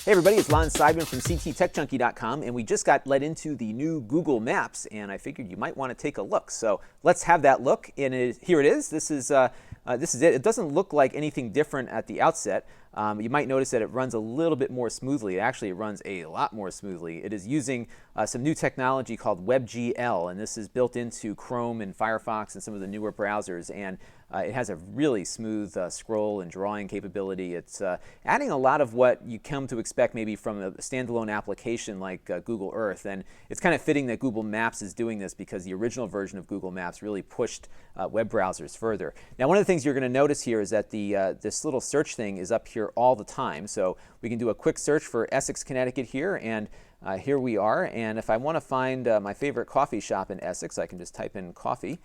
Hey everybody, it's Lon Seidman from cttechjunkie.com, and we just got let into the new Google Maps, and I figured you might want to take a look. So let's have that look. And here it is. This is it. It doesn't look like anything different at the outset. You might notice that it runs a little bit more smoothly. Actually, it runs a lot more smoothly. It is using some new technology called WebGL, and this is built into Chrome and Firefox and some of the newer browsers. And it has a really smooth scroll and drawing capability. It's adding a lot of what you come to expect maybe from a standalone application like Google Earth. And it's kind of fitting that Google Maps is doing this because the original version of Google Maps really pushed web browsers further. Now, one of the things you're going to notice here is that this little search thing is up here all the time. So we can do a quick search for Essex, Connecticut here, and here we are. And if I want to find my favorite coffee shop in Essex, I can just type in coffee,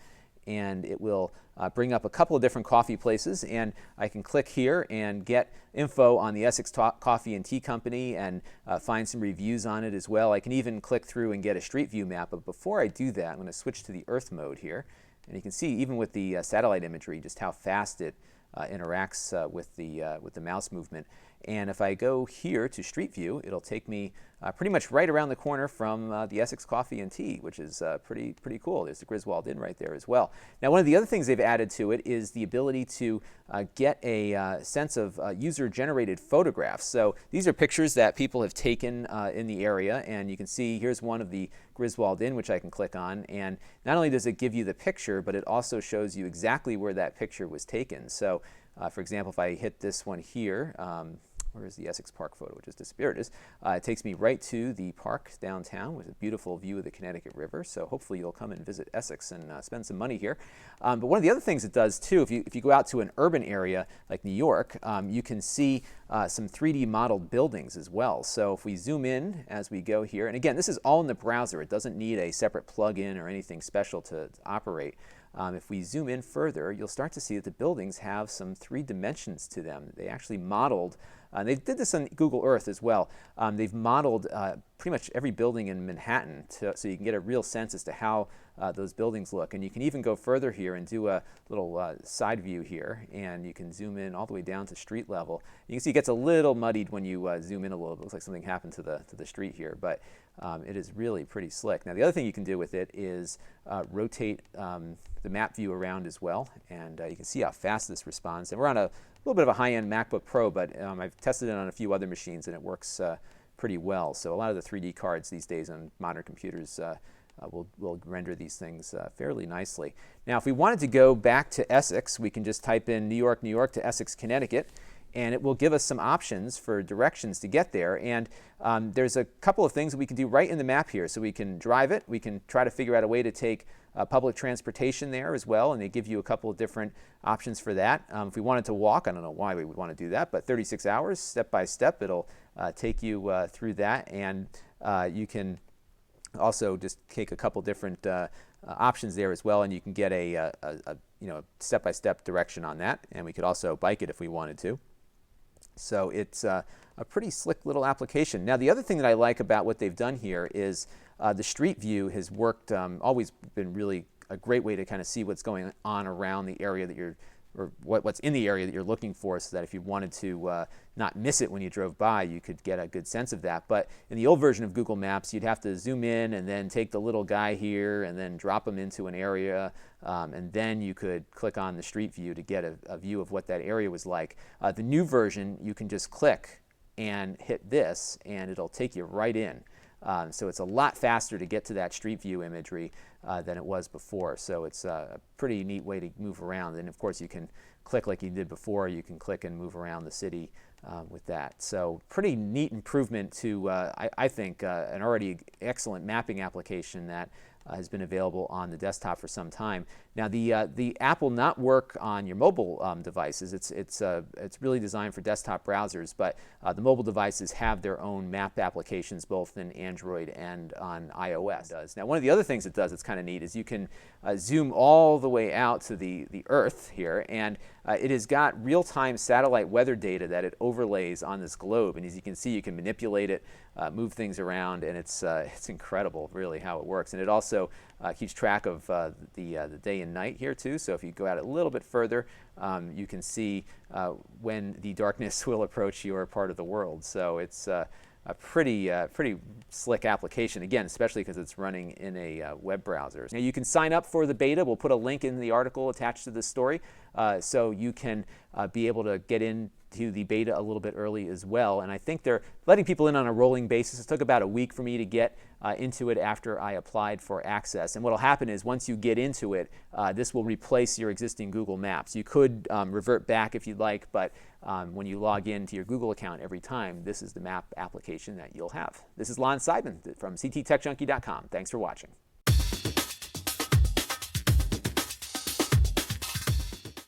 and it will bring up a couple of different coffee places, and I can click here and get info on the Essex Coffee and Tea Company and find some reviews on it as well. I can even click through and get a street view map, but before I do that, I'm going to switch to the Earth mode here, and you can see even with the satellite imagery just how fast it interacts with the mouse movement. And if I go here to Street View, it'll take me pretty much right around the corner from the Essex Coffee and Tea, which is pretty cool. There's the Griswold Inn right there as well. Now, one of the other things they've added to it is the ability to get a sense of user-generated photographs. So these are pictures that people have taken in the area, and you can see here's one of the Griswold Inn, which I can click on. And not only does it give you the picture, but it also shows you exactly where that picture was taken. So, for example, if I hit this one here, where is the Essex Park photo? It just disappeared. It takes me right to the park downtown with a beautiful view of the Connecticut River. So hopefully you'll come and visit Essex and spend some money here. But one of the other things it does too, if you go out to an urban area like New York, you can see some 3D modeled buildings as well. So if we zoom in as we go here, and again, this is all in the browser. It doesn't need a separate plug-in or anything special to operate. If we zoom in further, you'll start to see that the buildings have some 3 dimensions to them. They actually modeled, they did this on Google Earth as well. They've modeled pretty much every building in Manhattan so you can get a real sense as to how those buildings look. And you can even go further here and do a little side view here, and you can zoom in all the way down to street level. You can see it gets a little muddied when you zoom in a little bit. It looks like something happened to the street here, but it is really pretty slick. Now, the other thing you can do with it is rotate the map view around as well, and you can see how fast this responds. And we're on a little bit of a high-end MacBook Pro, but I've tested it on a few other machines, and it works pretty well. So a lot of the 3D cards these days on modern computers will render these things fairly nicely. Now, if we wanted to go back to Essex, we can just type in New York, New York to Essex, Connecticut, and it will give us some options for directions to get there. And there's a couple of things that we can do right in the map here. So we can drive it. We can try to figure out a way to take public transportation there as well, and they give you a couple of different options for that. If we wanted to walk, I don't know why we would want to do that, but 36 hours, step by step, it'll take you through that. And you can also just take a couple different options there as well, and you can get a step-by-step direction on that. And we could also bike it if we wanted to. So it's a pretty slick little application. Now, the other thing that I like about what they've done here is the Street View has worked, always been really a great way to kind of see what's going on around the area that you're, or what's in the area that you're looking for, so that if you wanted to not miss it when you drove by, you could get a good sense of that. But in the old version of Google Maps, you'd have to zoom in and then take the little guy here and then drop him into an area, and then you could click on the Street View to get a view of what that area was like. The new version, you can just click and hit this, and it'll take you right in. So it's a lot faster to get to that Street View imagery than it was before. So it's a pretty neat way to move around. And of course, you can click like you did before. You can click and move around the city with that. So pretty neat improvement to, I think, an already excellent mapping application that has been available on the desktop for some time. Now, the app will not work on your mobile devices. It's really designed for desktop browsers, but the mobile devices have their own map applications both in Android and on iOS. Now, one of the other things it does that's kind of neat is you can zoom all the way out to the Earth here, and it has got real-time satellite weather data that it overlays on this globe. And as you can see, you can manipulate it, move things around, and it's incredible, really, how it works. And it also also keeps track of the day and night here too. So if you go out a little bit further, you can see when the darkness will approach your part of the world. So it's a pretty slick application, again, especially because it's running in a web browser. Now you can sign up for the beta. We'll put a link in the article attached to this story, so you can be able to get into the beta a little bit early as well. And I think they're letting people in on a rolling basis. It took about a week for me to get into it after I applied for access. And what will happen is once you get into it, this will replace your existing Google Maps. You could revert back if you'd like, but when you log into your Google account every time, this is the map application that you'll have. This is Lon Seidman from cttechjunkie.com. Thanks for watching.